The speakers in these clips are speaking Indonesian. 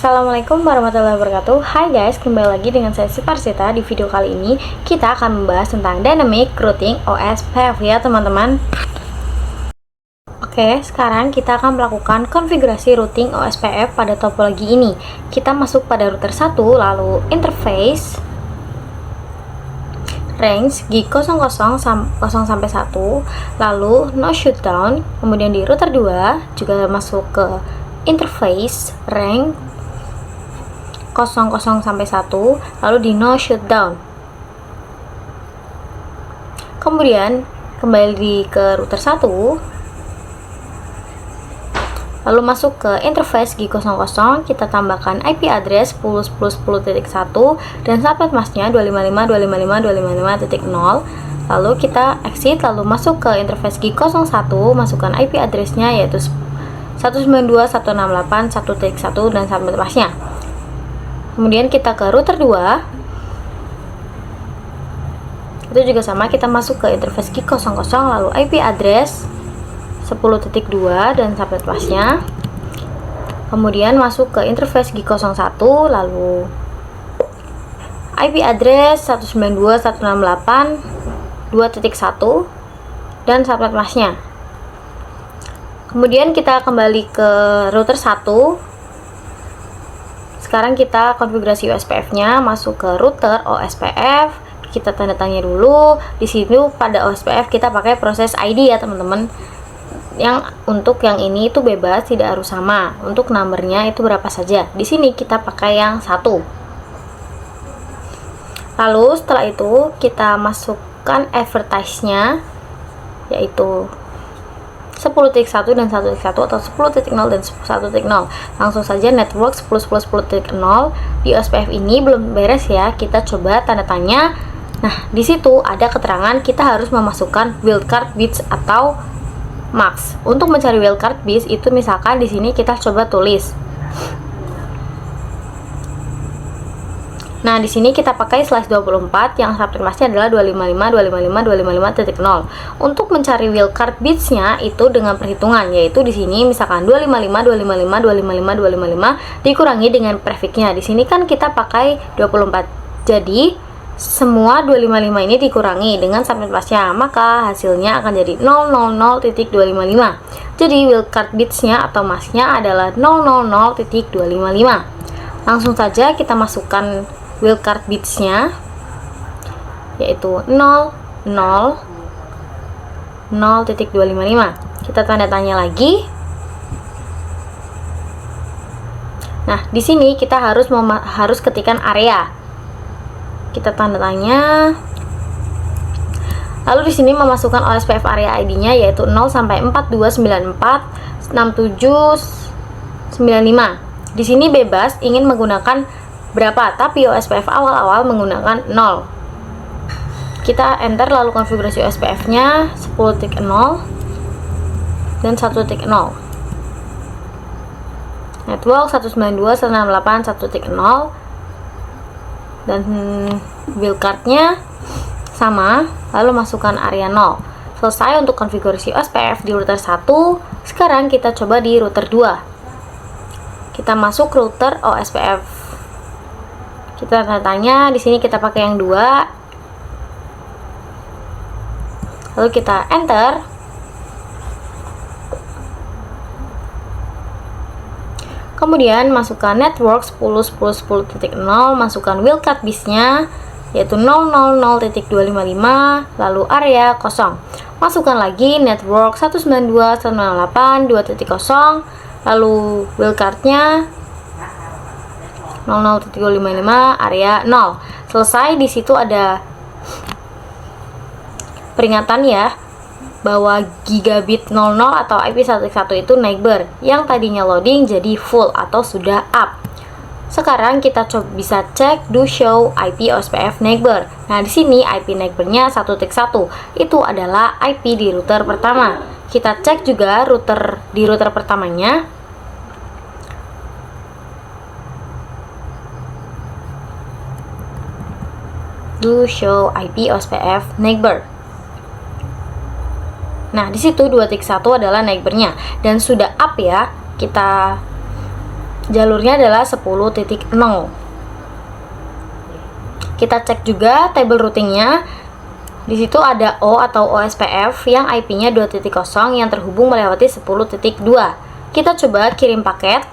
Assalamualaikum warahmatullahi wabarakatuh. Hai guys, kembali lagi dengan saya Siparsita. Di video kali ini kita akan membahas tentang Dynamic Routing OSPF ya teman-teman. Oke, sekarang kita akan melakukan konfigurasi routing OSPF pada topologi ini. Kita masuk pada router 1, lalu interface range G00 0 sampai 1, lalu no shutdown. Kemudian di router 2 juga masuk ke interface range 00 sampai 1, lalu di no shutdown. Kemudian kembali ke router 1, lalu masuk ke interface G00, kita tambahkan IP address 10.10.10.1 dan subnet masknya 255.255.255.0. Lalu kita exit, lalu masuk ke interface G01, masukkan IP addressnya yaitu 192.168.1.1 dan subnet masknya. Kemudian kita ke router 2, itu juga sama, kita masuk ke interface G00, lalu IP address 10.2 dan subnet masknya. Kemudian masuk ke interface G01, lalu IP address 192.168.2.1 dan subnet masknya. Kemudian kita kembali ke router 1. Sekarang kita konfigurasi OSPF-nya, masuk ke router OSPF. Kita tanda tanya dulu. Di sini pada OSPF kita pakai proses ID ya teman-teman. Yang untuk yang ini itu bebas, tidak harus sama. Untuk nomornya itu berapa saja. Di sini kita pakai yang 1. Lalu setelah itu kita masukkan advertise-nya, yaitu 10.1 dan 1.1 atau 10.0 dan 1.0. Langsung saja network 10.10.10.0. Di OSPF ini belum beres ya, kita coba tanda tanya. Nah, di situ ada keterangan kita harus memasukkan wildcard bits atau max. Untuk mencari wildcard bits itu misalkan di sini kita coba tulis. Nah, di sini kita pakai slash 24 yang subnet masknya adalah 255.255.255.0. Untuk mencari wildcard bitsnya itu dengan perhitungan, yaitu di sini misalkan 255 dikurangi dengan prefixnya. Di sini kan kita pakai 24. Jadi semua 255 ini dikurangi dengan subnet masknya, maka hasilnya akan jadi 000.255. Jadi wildcard bitsnya atau masknya adalah 000.255. Langsung saja kita masukkan wildcard bitsnya, yaitu 000.255. Kita tanda tanya lagi. Nah, di sini kita harus ketikkan area. Kita tanda tanya. Lalu di sini memasukkan OSPF area ID-nya yaitu 0 sampai 42946795. Di sini bebas ingin menggunakan berapa, tapi OSPF awal-awal menggunakan 0. Kita enter lalu konfigurasi OSPF-nya 10.0 dan 1.0. Network 192.168.1.0 dan wildcard-nya sama, lalu masukkan area 0. Selesai untuk konfigurasi OSPF di router 1. Sekarang kita coba di router 2. Kita masuk router OSPF. Kita tanya, di sini kita pakai yang 2. Lalu kita enter. Kemudian masukkan network 10.10.10.0, masukkan wildcard bitsnya yaitu 000.255, lalu area kosong. Masukkan lagi network 192.168.2.0, lalu wildcard-nya 00.355 area 0. Selesai. Di situ ada peringatan ya bahwa gigabit 00 atau IP11 itu neighbor yang tadinya loading jadi full atau sudah up. Sekarang kita bisa cek do show IP OSPF neighbor. Nah, di sini IP neighbornya 1.1 itu adalah IP di router pertama. Kita cek juga di router pertamanya. Do show IP OSPF neighbor. Nah, di situ 2.1 adalah neighbornya dan sudah up ya. Kita jalurnya adalah 10.0. Kita cek juga table routingnya. Di situ ada O atau OSPF yang IP-nya 2.0 yang terhubung melewati 10.2. Kita coba kirim paket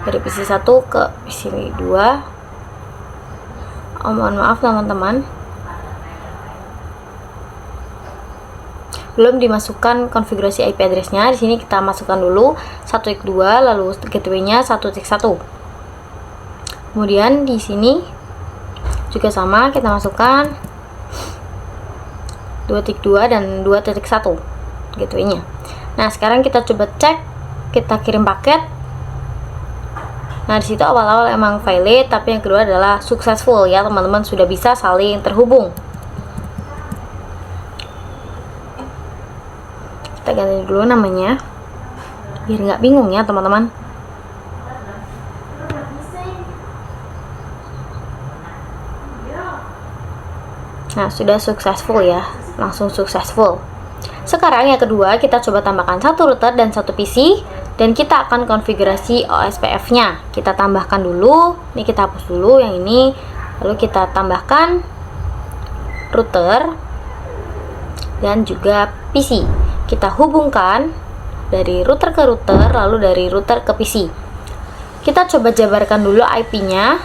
dari PC 1 ke PC 2. Oh, mohon maaf teman-teman, belum dimasukkan konfigurasi IP address-nya. Di sini kita masukkan dulu 1.2, lalu gateway-nya 1.1. Kemudian di sini juga sama, kita masukkan 2.2 dan 2.1 gateway-nya. Nah, sekarang kita coba cek, kita kirim paket. Nah, di situ awal-awal emang valid, tapi yang kedua adalah successful ya, teman-teman sudah bisa saling terhubung. Kita ganti dulu namanya biar nggak bingung ya teman-teman. Nah, sudah successful ya, langsung successful. Sekarang yang kedua, kita coba tambahkan satu router dan satu PC, dan kita akan konfigurasi OSPF nya. Kita tambahkan dulu, ini kita hapus dulu yang ini, lalu kita tambahkan router dan juga PC. Kita hubungkan dari router ke router, lalu dari router ke PC. Kita coba jabarkan dulu IP nya.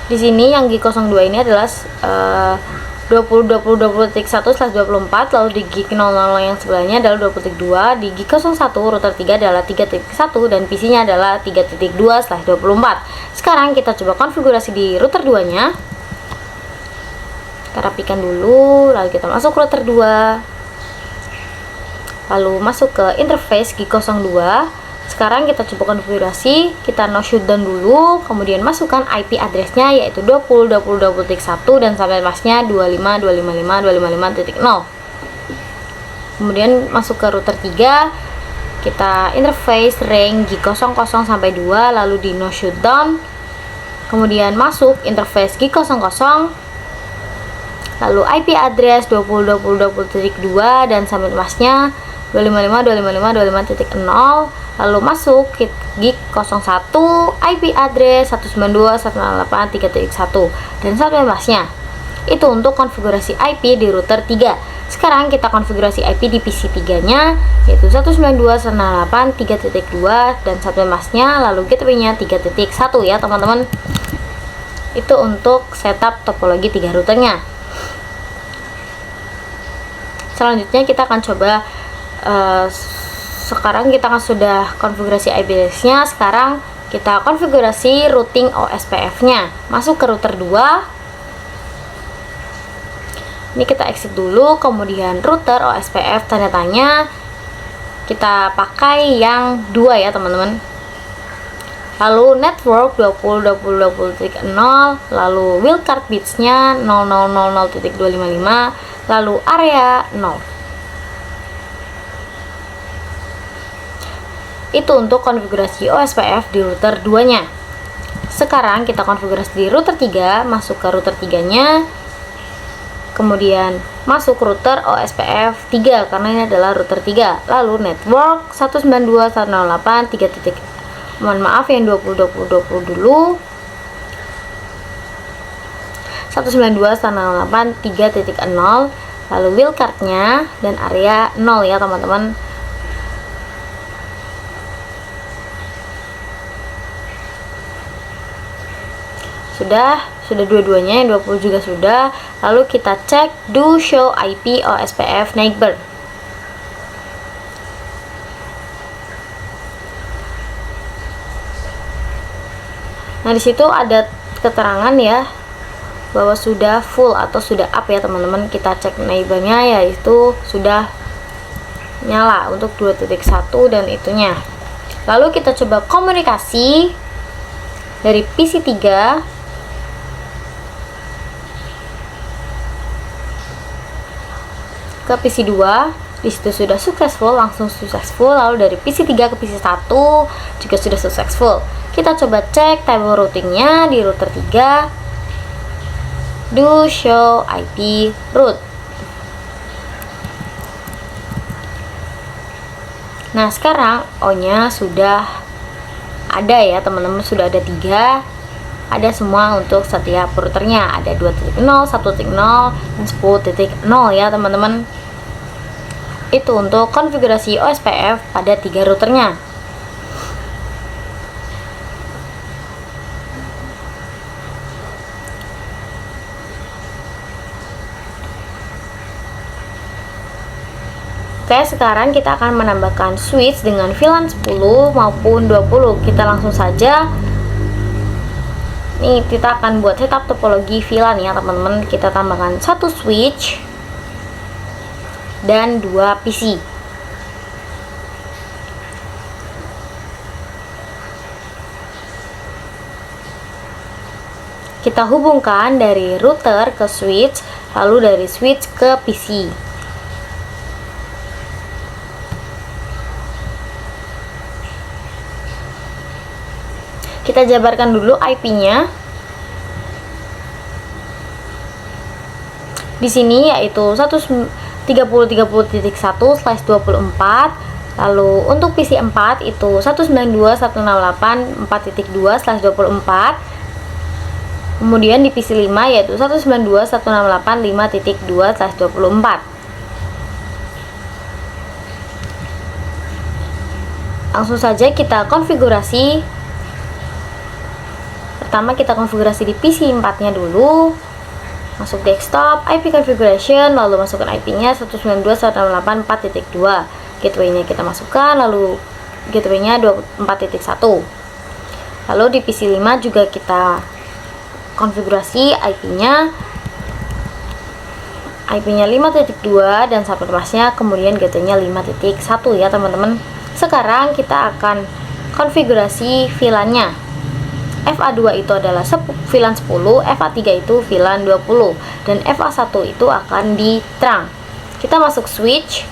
Di sini yang G02 ini adalah 20.20.20.1/24, lalu di G00 yang sebelahnya adalah 20.2, di G01 router 3 adalah 3.1 dan PC-nya adalah 3.2/24. Sekarang kita coba konfigurasi di router 2-nya. Kita rapikan dulu, lalu kita masuk router 2. Lalu masuk ke interface G02. Sekarang kita coba konfigurasi, kita no shutdown dulu, kemudian masukkan IP address-nya yaitu 20.20.20.1 dan sampai masnya 25.255.255.0. Kemudian masuk ke router 3, kita interface range G00 sampai 2, lalu di no shutdown. Kemudian masuk interface G00, lalu IP address 20.20.20.2 dan sampai masnya 255.255.255.0, lalu masuk G01 IP address 192.168.3.1 dan sampai masnya. Itu untuk konfigurasi IP di router 3. Sekarang kita konfigurasi IP di PC 3 nya yaitu 192.168.3.2 dan sampai masnya, lalu gateway nya 3.1 ya teman-teman. Itu untuk setup topologi 3 routernya. Selanjutnya kita akan coba sekarang kita kan sudah konfigurasi IP address-nya, sekarang kita konfigurasi routing OSPF-nya. Masuk ke router 2. Ini kita exit dulu, kemudian router OSPF tanda tanya kita pakai yang 2 ya teman-teman. Lalu network 20.20.20.0, lalu wildcard bits-nya 0000.255, lalu area 0. Itu untuk konfigurasi OSPF di router 2 nya. Sekarang kita konfigurasi di router 3, masuk ke router 3 nya, kemudian masuk router OSPF 3 karena ini adalah router 3, lalu network 192.168.3. Mohon maaf yang 20.20.20 dulu, 192.168.3.0, lalu wildcard-nya dan area 0 ya teman-teman. Sudah dua-duanya, yang 20 juga sudah. Lalu kita cek do show IP OSPF neighbor. Nah, di situ ada keterangan ya bahwa sudah full atau sudah up ya teman-teman. Kita cek neighbornya yaitu sudah nyala untuk 2.1 dan itunya. Lalu kita coba komunikasi dari PC 3 ke PC 2. Di situ sudah successful, langsung successful. Lalu dari PC 3 ke PC 1 juga sudah successful. Kita coba cek table routingnya di router 3. Do show IP route. Nah, sekarang O-nya sudah ada ya teman-teman, sudah ada 3. Ada semua untuk setiap routernya, ada 2.0, 1.0, dan 10.0 ya teman-teman. Itu untuk konfigurasi OSPF pada 3 routernya. Oke, sekarang kita akan menambahkan switch dengan VLAN 10 maupun 20. Kita langsung saja. Nih, kita akan buat setup topologi VLAN ya teman-teman. Kita tambahkan 1 switch dan 2 PC. Kita hubungkan dari router ke switch, lalu dari switch ke PC. Kita jabarkan dulu IP-nya. Di sini yaitu 130.30.1/24. Lalu untuk PC 4 itu 192.168.4.2/24. Kemudian di PC 5 yaitu 192.168.5.2/24. Langsung saja kita konfigurasi. Pertama kita konfigurasi di PC 4-nya dulu. Masuk desktop, IP configuration, lalu masukkan IP-nya 192.168.4.2. Gateway-nya kita masukkan, lalu gateway-nya 24.1. Lalu di PC 5 juga kita konfigurasi IP-nya 5.2 dan subnet masknya, kemudian gateway-nya 5.1 ya teman-teman. Sekarang kita akan konfigurasi VLAN-nya. FA2 itu adalah VLAN 10, FA3 itu VLAN 20, dan FA1 itu akan di trunk. Kita masuk switch.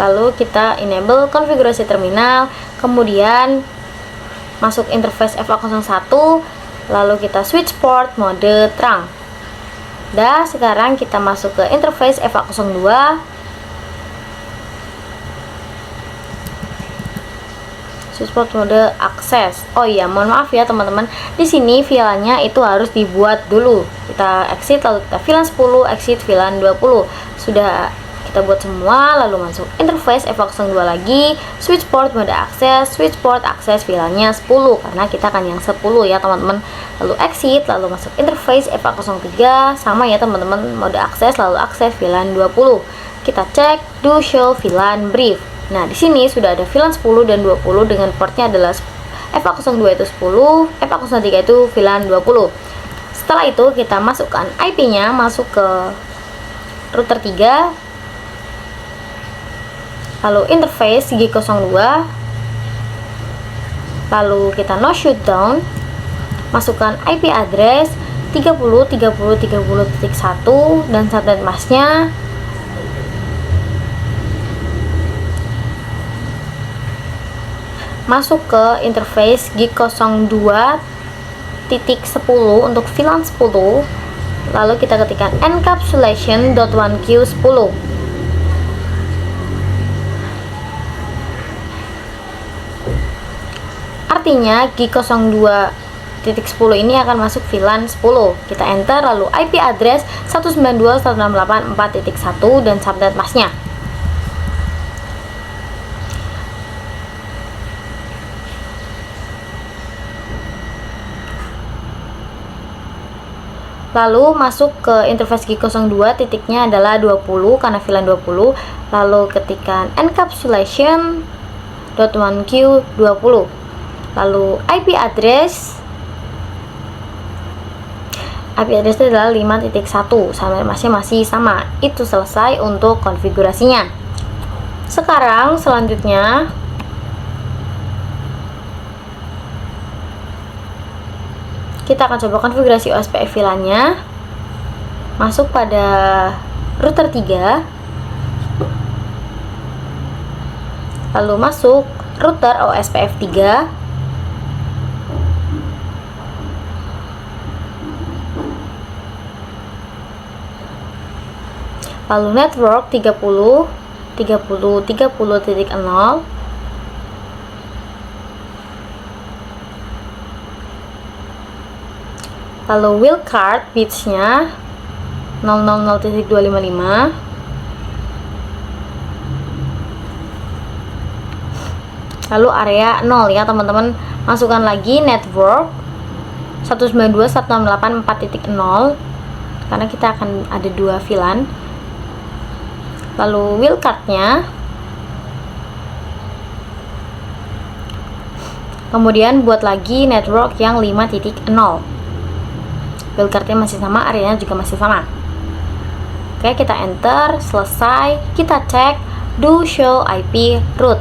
Lalu kita enable konfigurasi terminal, kemudian masuk interface FA01, lalu kita switch port mode trunk. Dah, sekarang kita masuk ke interface FA02. Switchport mode akses. Oh iya, mohon maaf ya teman-teman. Di sini VLAN-nya itu harus dibuat dulu. Kita exit, lalu kita VLAN 10, exit VLAN 20. Sudah kita buat semua, lalu masuk interface FA02 lagi, switchport mode akses, switchport akses VLAN-nya 10 karena kita kan yang 10 ya teman-teman. Lalu exit, lalu masuk interface FA03, sama ya teman-teman, mode akses, lalu akses VLAN 20. Kita cek do show VLAN brief. Nah, di sini sudah ada VLAN 10 dan 20 dengan portnya adalah FA02 itu 10, FA03 itu VLAN 20. Setelah itu kita masukkan IP-nya, masuk ke router 3. Lalu interface G02. Lalu kita no shutdown. Masukkan IP address 30.30.30.1 dan subnet masknya. Masuk ke interface G02.10 untuk VLAN 10. Lalu kita ketikkan encapsulation.1q10. Artinya G02.10 ini akan masuk VLAN 10. Kita enter, lalu IP address 192.168.4.1 dan subnet masknya. Lalu masuk ke interface G02, titiknya adalah 20 karena VLAN 20. Lalu ketikkan encapsulation.1q20. Lalu IP address adalah 5.1, sama masih sama. Itu selesai untuk konfigurasinya. Sekarang selanjutnya kita akan coba konfigurasi OSPF VLAN-nya. Masuk pada router 3, lalu masuk router OSPF 3, lalu network 30.30.30.0, lalu wildcard bitsnya 000.255, lalu area 0 ya teman-teman. Masukkan lagi network 192.168.4.0 karena kita akan ada 2 VLAN. Lalu wildcardnya, kemudian buat lagi network yang 5.0. Wildcardnya masih sama, areanya juga masih sama. Oke, kita enter, selesai. Kita cek do show IP root.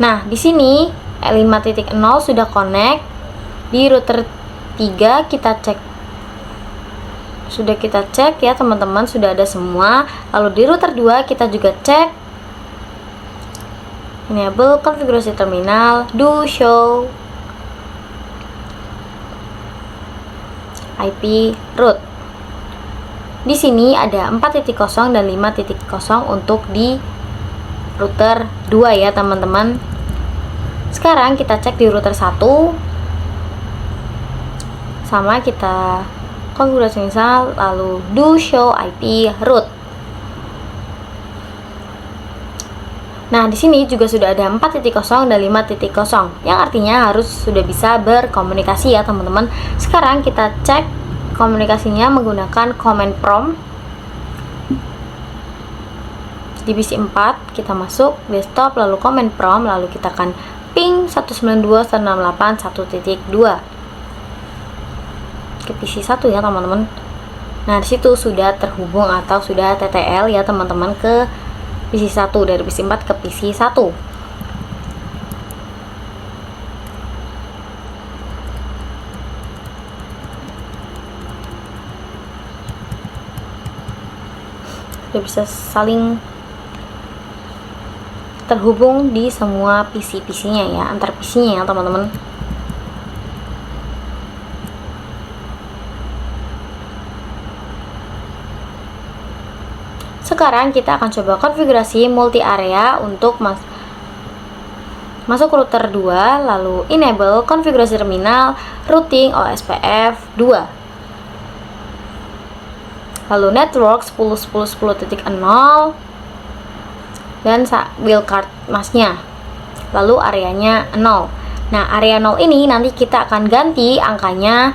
Nah, di sini 5.0 sudah connect. Di router 3 kita cek. Sudah kita cek ya teman-teman, sudah ada semua. Lalu di router 2 kita juga cek enable konfigurasi terminal, do show IP root. Di sini ada 4.0 dan 5.0 untuk di router 2 ya teman-teman. Sekarang kita cek di router 1. Sama kita konfigurasi misal, lalu do show IP root. Nah, di sini juga sudah ada 4.0 dan 5.0 yang artinya harus sudah bisa berkomunikasi ya teman-teman. Sekarang kita cek komunikasinya menggunakan command prompt. Di PC 4 kita masuk desktop, lalu command prompt, lalu kita akan ping 192.168.1.2 ke PC 1 ya teman-teman. Nah, disitu sudah terhubung atau sudah TTL ya teman-teman ke PC 1, dari PC 4 ke PC 1. Sudah bisa saling terhubung di semua PC-PC-nya ya, antar PC-nya ya teman-teman. Sekarang kita akan coba konfigurasi multi area untuk masuk router 2, lalu enable konfigurasi terminal routing OSPF 2, lalu network 10.10.10.0 dan wildcard masnya, lalu areanya 0. Nah, area 0 ini nanti kita akan ganti angkanya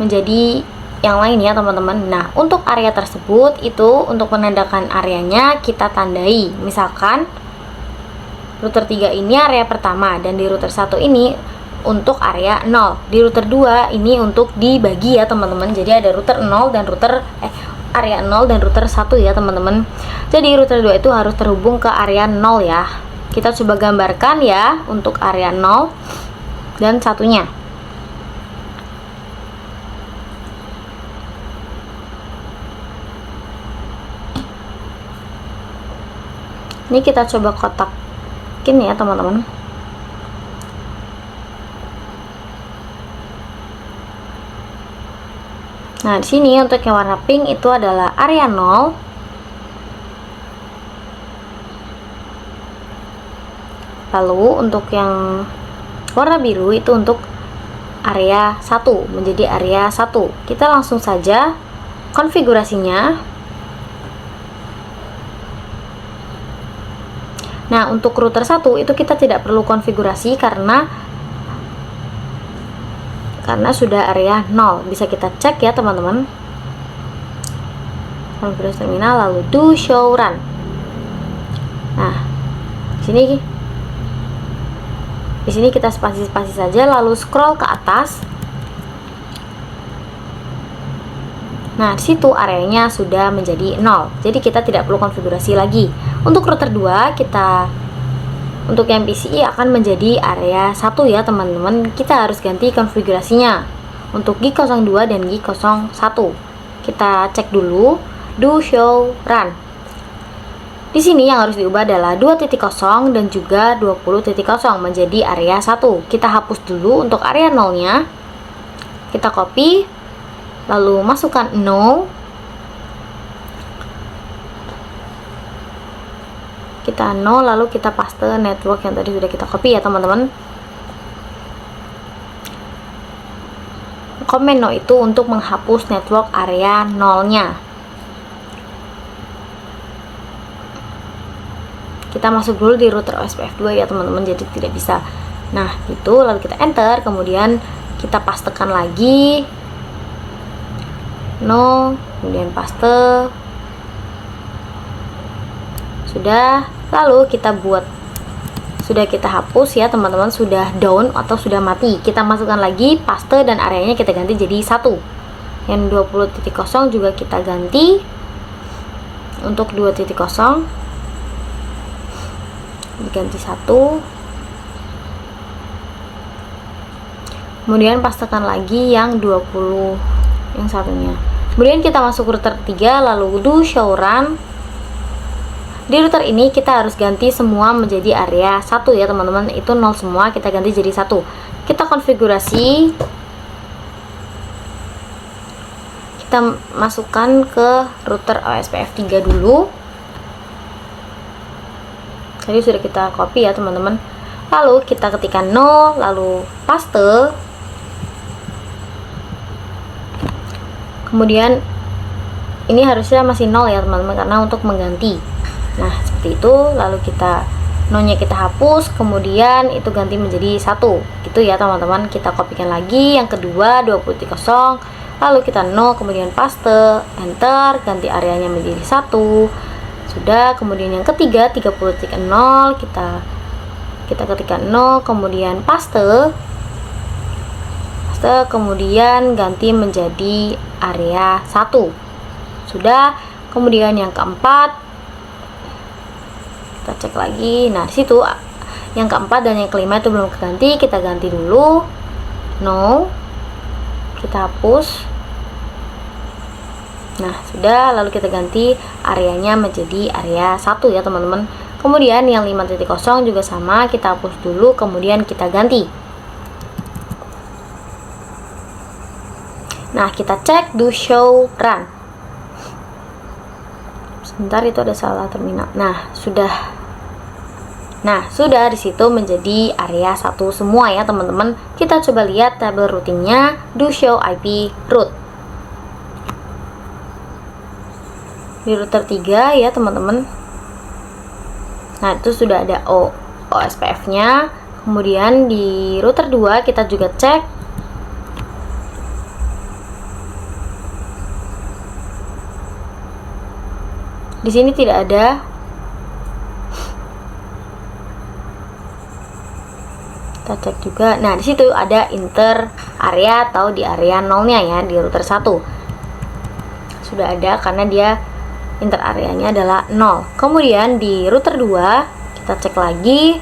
menjadi yang lain ya teman-teman. Nah, untuk area tersebut itu untuk menandakan areanya kita tandai. Misalkan router 3 ini area pertama dan di router 1 ini untuk area 0. Di router 2 ini untuk dibagi ya teman-teman. Jadi ada router 0 dan router area 0 dan router 1 ya teman-teman. Jadi router 2 itu harus terhubung ke area 0 ya. Kita coba gambarkan ya untuk area 0 dan satunya. Ini kita coba kotakin ya teman-teman. Nah, di sini untuk yang warna pink itu adalah area 0. Lalu untuk yang warna biru itu untuk area 1, menjadi area 1. Kita langsung saja konfigurasinya. Nah, untuk router 1 itu kita tidak perlu konfigurasi karena sudah area 0. Bisa kita cek ya teman-teman. Konfigurasi terminal, lalu do show run. Nah, di sini kita spasi-spasi saja, lalu scroll ke atas. Nah, di situ areanya sudah menjadi 0. Jadi kita tidak perlu konfigurasi lagi. Untuk router 2 kita Untuk yang PCI akan menjadi area 1 ya teman-teman. Kita harus ganti konfigurasinya untuk gig 02 dan gig 01. Kita cek dulu do show run. Di sini yang harus diubah adalah 2.0 dan juga 20.0 menjadi area 1. Kita hapus dulu untuk area 0-nya. Kita copy, lalu masukkan 0. Kita 0, lalu kita paste network yang tadi sudah kita copy ya teman-teman. Komen no itu untuk menghapus network area 0-nya. Kita masuk dulu di router OSPF 2 ya teman-teman, jadi tidak bisa. Nah itu, lalu kita enter, kemudian kita pastekan lagi 0, kemudian paste. Sudah, lalu kita buat, sudah kita hapus ya teman-teman, sudah down atau sudah mati. Kita masukkan lagi paste dan areanya kita ganti jadi 1. Yang 20.0 juga kita ganti untuk 2.0 diganti 1. Kemudian pastekan lagi yang 20 yang satunya. Kemudian kita masuk router 3, lalu do show run. Di router ini kita harus ganti semua menjadi area 1 ya teman-teman. Itu 0 semua, kita ganti jadi 1. Kita konfigurasi. Kita masukkan ke router OSPF 3 dulu. Tadi sudah kita copy ya teman-teman. Lalu kita ketikkan 0, lalu paste. Kemudian ini harusnya masih 0 ya teman-teman, karena untuk mengganti. Nah seperti itu, lalu kita 0-nya kita hapus, kemudian itu ganti menjadi 1 gitu ya teman-teman. Kita kopikan lagi yang kedua 20.0, lalu kita 0, kemudian paste, enter, ganti areanya menjadi 1. Sudah, kemudian yang ketiga 30.0 kita ketikkan 0, kemudian paste, kemudian ganti menjadi area 1. Sudah, kemudian yang keempat kita cek lagi. Nah disitu yang keempat dan yang kelima itu belum ganti, kita ganti dulu. No, kita hapus. Nah sudah, lalu kita ganti areanya menjadi area 1 ya teman-teman. Kemudian yang 5.0 juga sama, kita hapus dulu, kemudian kita ganti. Nah kita cek do show run. Sebentar, itu ada salah terminal. Nah sudah di situ menjadi area 1 semua ya teman-teman. Kita coba lihat tabel routingnya, do show IP route. Di router 3 ya teman-teman. Nah itu sudah ada OSPF nya. Kemudian di router 2 kita juga cek. Di sini tidak ada. Kita cek juga. Nah di situ ada inter area atau di area 0-nya ya di router 1. Sudah ada karena dia inter areanya adalah 0. Kemudian di router 2 kita cek lagi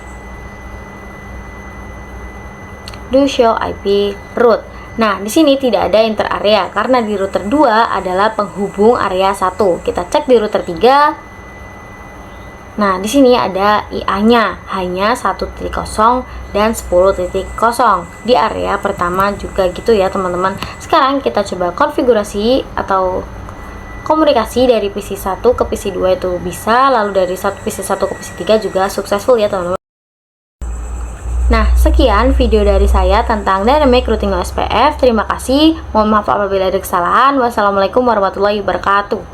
do show IP route. Nah di sini tidak ada inter area karena di router 2 adalah penghubung area 1. Kita cek di router 3. Nah di sini ada IA-nya hanya 1.0 dan 10.0 di area pertama juga gitu ya teman-teman. Sekarang kita coba konfigurasi atau komunikasi dari PC 1 ke PC 2 itu bisa, lalu dari PC 1 ke PC 3 juga successful ya teman-teman. Nah, sekian video dari saya tentang Dynamic Routing OSPF. Terima kasih. Mohon maaf apabila ada kesalahan. Wassalamualaikum warahmatullahi wabarakatuh.